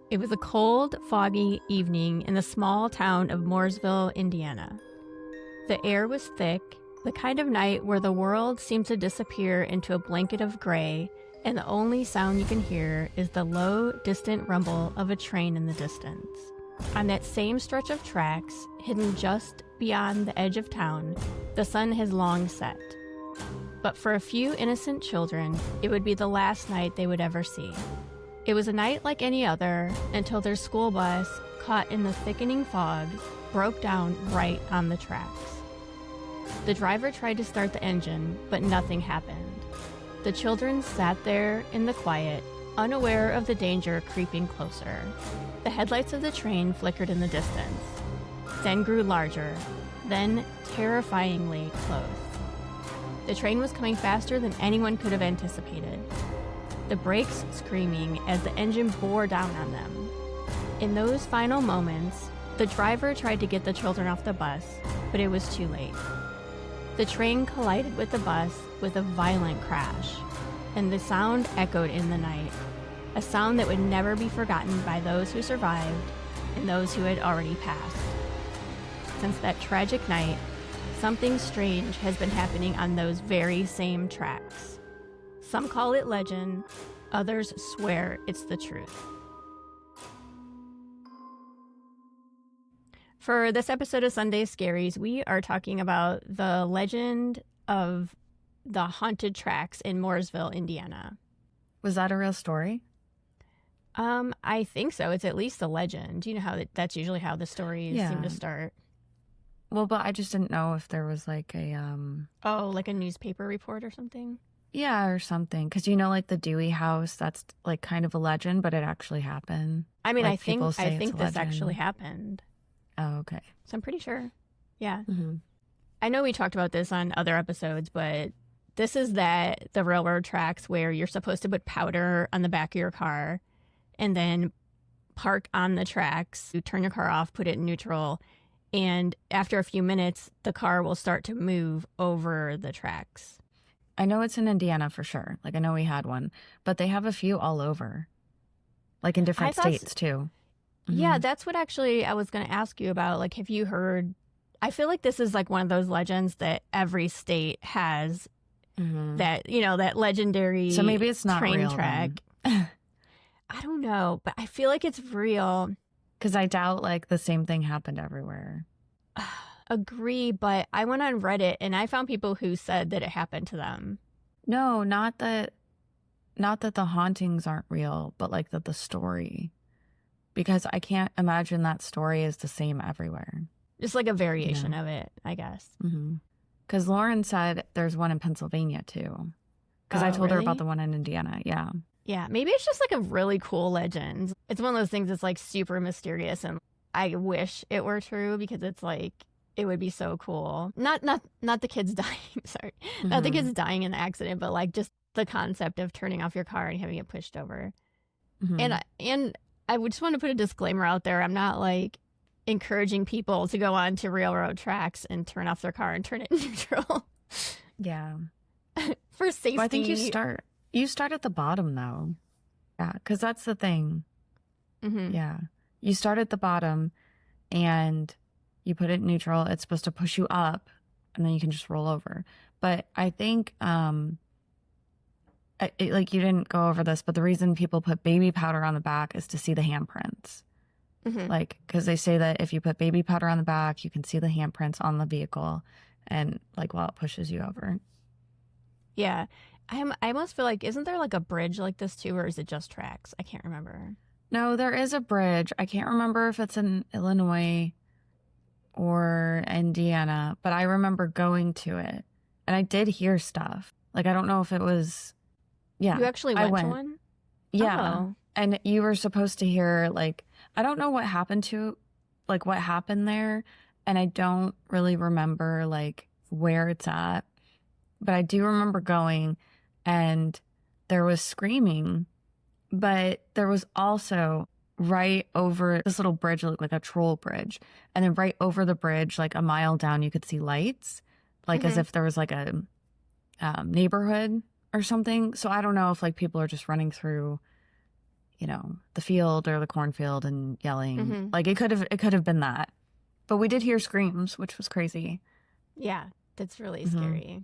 It was a cold, foggy evening in the small town of Morresville, Indiana. The air was thick, the kind of night where the world seems to disappear into a blanket of gray, and the only sound you can hear is the low, distant rumble of a train in the distance. On that same stretch of tracks, hidden just beyond the edge of town, the sun has long set. But for a few innocent children, it would be the last night they would ever see. It was a night like any other until their school bus, caught in the thickening fog, broke down right on the tracks. The driver tried to start the engine, but nothing happened. The children sat there in the quiet, unaware of the danger creeping closer. The headlights of the train flickered in the distance, then grew larger, then terrifyingly close. The train was coming faster than anyone could have anticipated, the brakes screaming as the engine bore down on them. In those final moments, the driver tried to get the children off the bus, but it was too late. The train collided with the bus with a violent crash, and the sound echoed in the night, a sound that would never be forgotten by those who survived and those who had already passed. Since that tragic night, something strange has been happening on those very same tracks. Some call it legend, others swear it's the truth. For this episode of Sunday Scaries, we are talking about the legend of the haunted tracks in Morresville, Indiana. Was that a real story? I think so. It's at least a legend. You know how that's usually how the stories seem to start. Well, but I just didn't know if there was like a like a newspaper report or something. Yeah, or something. Because like the Dewey House, that's like kind of a legend, but it actually happened. I mean, like, I think this actually happened. Oh, okay. So I'm pretty sure. Yeah. Mm-hmm. I know we talked about this on other episodes, but this is the railroad tracks where you're supposed to put powder on the back of your car and then park on the tracks. You turn your car off, put it in neutral, and after a few minutes, the car will start to move over the tracks. I know it's in Indiana for sure. Like, I know we had one, but they have a few all over, like in different states too. Mm-hmm. Yeah, that's what actually I was going to ask you about. Like, have you heard? I feel like this is like one of those legends that every state has. Mm-hmm. That legendary. So maybe it's not train real, track. I don't know, but I feel like it's real. Because I doubt like the same thing happened everywhere. Agree, but I went on Reddit and I found people who said that it happened to them. No, not that the hauntings aren't real, but like that the story. Because I can't imagine that story is the same everywhere. Just like a variation of it, I guess. Because Lauren said there's one in Pennsylvania too. Because I told her about the one in Indiana. Yeah. Yeah, maybe it's just like a really cool legend. It's one of those things that's like super mysterious, and I wish it were true because it's like it would be so cool. Not the kids dying. Sorry, not the kids dying in the accident, but like just the concept of turning off your car and having it pushed over. And I would just want to put a disclaimer out there. I'm not like encouraging people to go on to railroad tracks and turn off their car and turn it neutral. Yeah, for safety. Well, I think you start at the bottom though. Yeah, because that's the thing. Yeah, you start at the bottom and you put it in neutral. It's supposed to push you up and then you can just roll over. But I think like you didn't go over this, but the reason people put baby powder on the back is to see the handprints. Like, because they say that if you put baby powder on the back, you can see the handprints on the vehicle and like while it pushes you over. Yeah. I almost feel like, isn't there like a bridge like this too, or is it just tracks? I can't remember. No, there is a bridge. I can't remember if it's in Illinois or Indiana, but I remember going to it and I did hear stuff. Like, I don't know if it was, yeah. You actually went to one? Yeah. Oh. And you were supposed to hear, like, I don't know what happened there. And I don't really remember like where it's at, but I do remember going and there was screaming, but there was also right over this little bridge, looked like a troll bridge. And then right over the bridge, like a mile down, you could see lights, like as if there was like a neighborhood or something. So I don't know if like people are just running through, the field or the cornfield and yelling. Mm-hmm. Like it could have been that. But we did hear screams, which was crazy. Yeah, that's really Mhm. scary.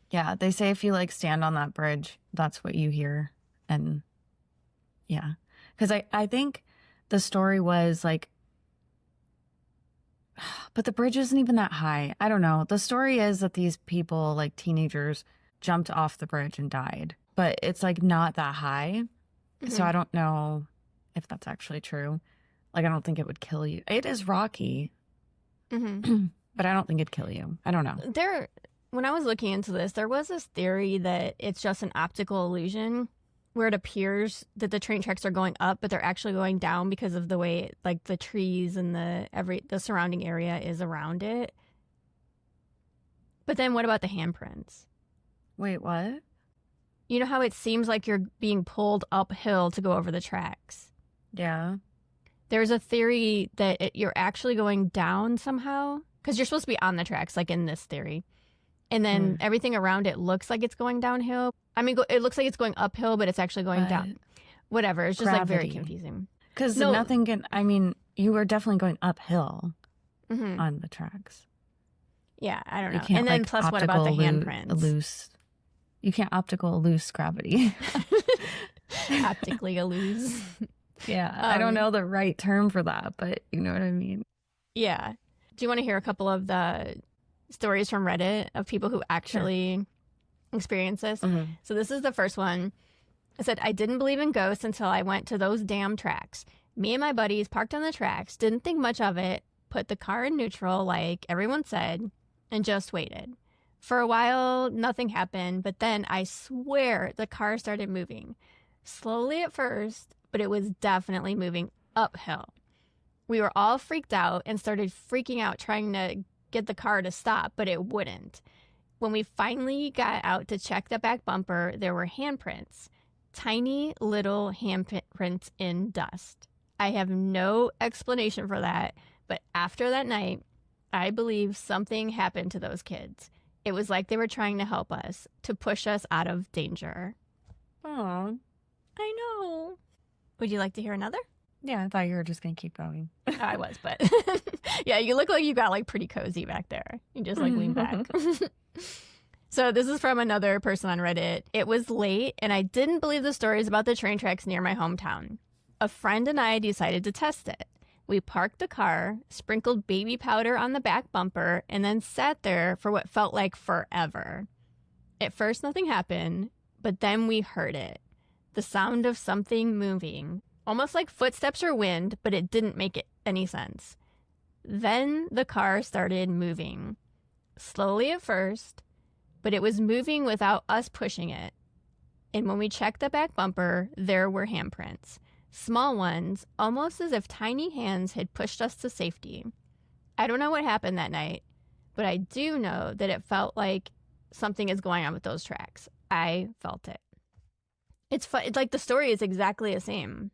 Yeah, they say if you like stand on that bridge, that's what you hear. And yeah, because I think the story was like, but the bridge isn't even that high. I don't know. The story is that these people, like teenagers, jumped off the bridge and died, but it's like not that high. So I don't know if that's actually true. Like, I don't think it would kill you. It is rocky, Mm-hmm. but I don't think it'd kill you. I don't know. When I was looking into this, there was this theory that it's just an optical illusion where it appears that the train tracks are going up, but they're actually going down because of the way like the trees and the surrounding area is around it. But then what about the handprints? Wait, what? You know how it seems like you're being pulled uphill to go over the tracks? Yeah. There's a theory that you're actually going down somehow because you're supposed to be on the tracks, like in this theory. And then everything around it looks like it's going downhill. I mean, it looks like it's going uphill, but it's actually going down. Whatever. It's just like very confusing. Because nothing can, I mean, you were definitely going uphill on the tracks. Yeah, I don't know. You And then plus what about the handprints? You can't optical loose gravity. Optically illuze. Yeah, I don't know the right term for that, but you know what I mean. Yeah. Do you want to hear a couple of the stories from Reddit of people who actually experience this? So this is the first one. It said, I didn't believe in ghosts until I went to those damn tracks. Me and my buddies parked on the tracks, didn't think much of it, put the car in neutral like everyone said, and just waited. For a while, nothing happened, but then I swear the car started moving. Slowly at first, but it was definitely moving uphill. We were all freaked out and started freaking out trying to get the car to stop, but it wouldn't. When we finally got out to check the back bumper, there were handprints. Tiny little handprints in dust. I have no explanation for that, but after that night, I believe something happened to those kids. It was like they were trying to help us, to push us out of danger. Aw. I know. Would you like to hear another? Yeah, I thought you were just going to keep going. I was, but yeah, you look like you got like pretty cozy back there. You just like lean back. So this is from another person on Reddit. It was late and I didn't believe the stories about the train tracks near my hometown. A friend and I decided to test it. We parked the car, sprinkled baby powder on the back bumper, and then sat there for what felt like forever. At first, nothing happened, but then we heard it. The sound of something moving. Almost like footsteps or wind, but it didn't make any sense. Then the car started moving. Slowly at first, but it was moving without us pushing it. And when we checked the back bumper, there were handprints. Small ones, almost as if tiny hands had pushed us to safety. I don't know what happened that night, but I do know that it felt like something is going on with those tracks. I felt it. It's fun. It's like the story is exactly the same.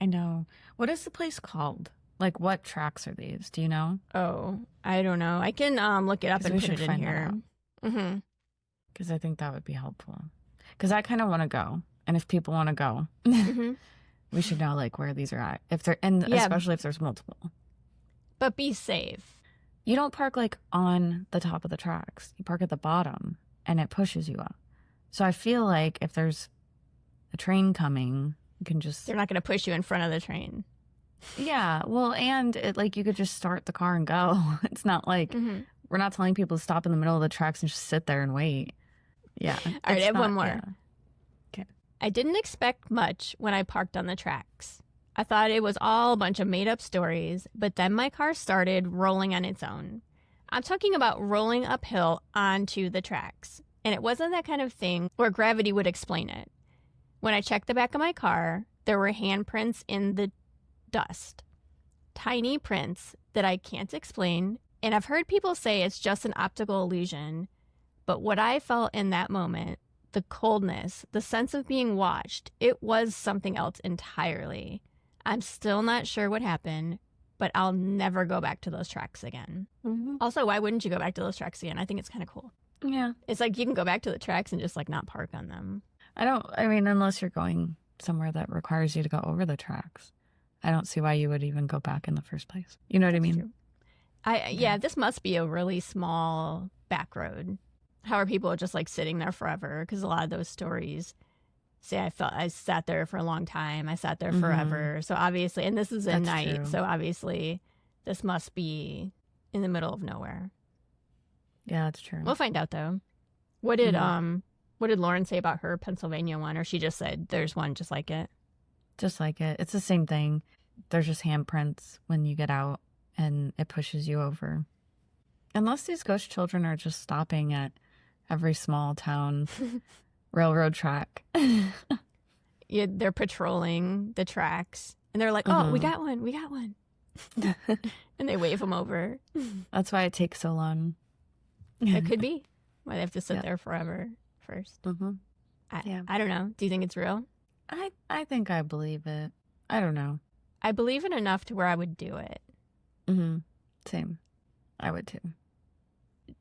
I know. What is the place called? Like, what tracks are these? Do you know? Oh, I don't know. I can look it up and put it in here. Because I think that would be helpful. Because I kind of want to go. And if people want to go, we should know, like, where these are at. Especially if there's multiple. But be safe. You don't park, like, on the top of the tracks. You park at the bottom, and it pushes you up. So I feel like if there's a train coming, you can just... They're not going to push you in front of the train. Yeah, well, and you could just start the car and go. It's not like we're not telling people to stop in the middle of the tracks and just sit there and wait. Yeah. All right, I have one more. Yeah. Okay. I didn't expect much when I parked on the tracks. I thought it was all a bunch of made-up stories, but then my car started rolling on its own. I'm talking about rolling uphill onto the tracks, and it wasn't that kind of thing where gravity would explain it. When I checked the back of my car, there were handprints in the dust. Tiny prints that I can't explain, and I've heard people say it's just an optical illusion, but what I felt in that moment, the coldness, the sense of being watched, it was something else entirely. I'm still not sure what happened, but I'll never go back to those tracks again. Also, why wouldn't you go back to those tracks again? I think it's kind of cool. Yeah. It's like you can go back to the tracks and just like not park on them. I mean, unless you're going somewhere that requires you to go over the tracks. I don't see why you would even go back in the first place. You know what I mean? True. Yeah, this must be a really small back road. How are people just like sitting there forever? Because a lot of those stories say I sat there for a long time. I sat there forever. So obviously, and this is at night. True. So obviously, this must be in the middle of nowhere. Yeah, that's true. We'll find out though. What did Lauren say about her Pennsylvania one? Or she just said there's one just like it? Just like it. It's the same thing. There's just handprints when you get out and it pushes you over. Unless these ghost children are just stopping at every small town railroad track. Yeah, they're patrolling the tracks and they're like, oh, we got one. We got one. And they wave them over. That's why it takes so long. It could be why they have to sit there forever first. I don't know. Do you think it's real? I think I believe it. I don't know. I believe it enough to where I would do it. Same. I would too.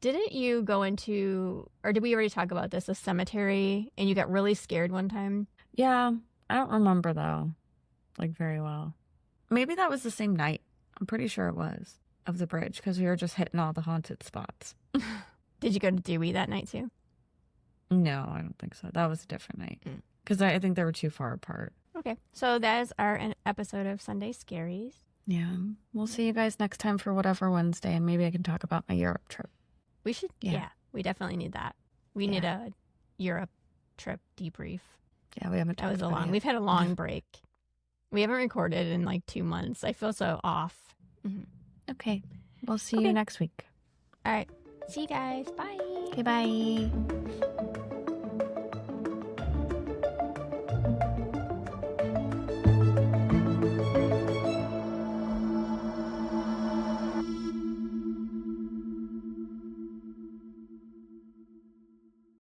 Didn't you go into, or did we already talk about this, a cemetery, and you got really scared one time? Yeah. I don't remember though, like very well. Maybe that was the same night. I'm pretty sure it was, of the bridge, because we were just hitting all the haunted spots. Did you go to Dewey that night too? No, I don't think so. That was a different night. Because I think they were too far apart. Okay. So that is our episode of Sunday Scaries. Yeah. We'll see you guys next time for whatever Wednesday, and maybe I can talk about my Europe trip. We should, yeah we definitely need that. We need a Europe trip debrief. Yeah, we haven't talked about it. We've had a long break. We haven't recorded in like 2 months. I feel so off. Okay. We'll see you next week. All right. See you guys. Bye. Okay, bye.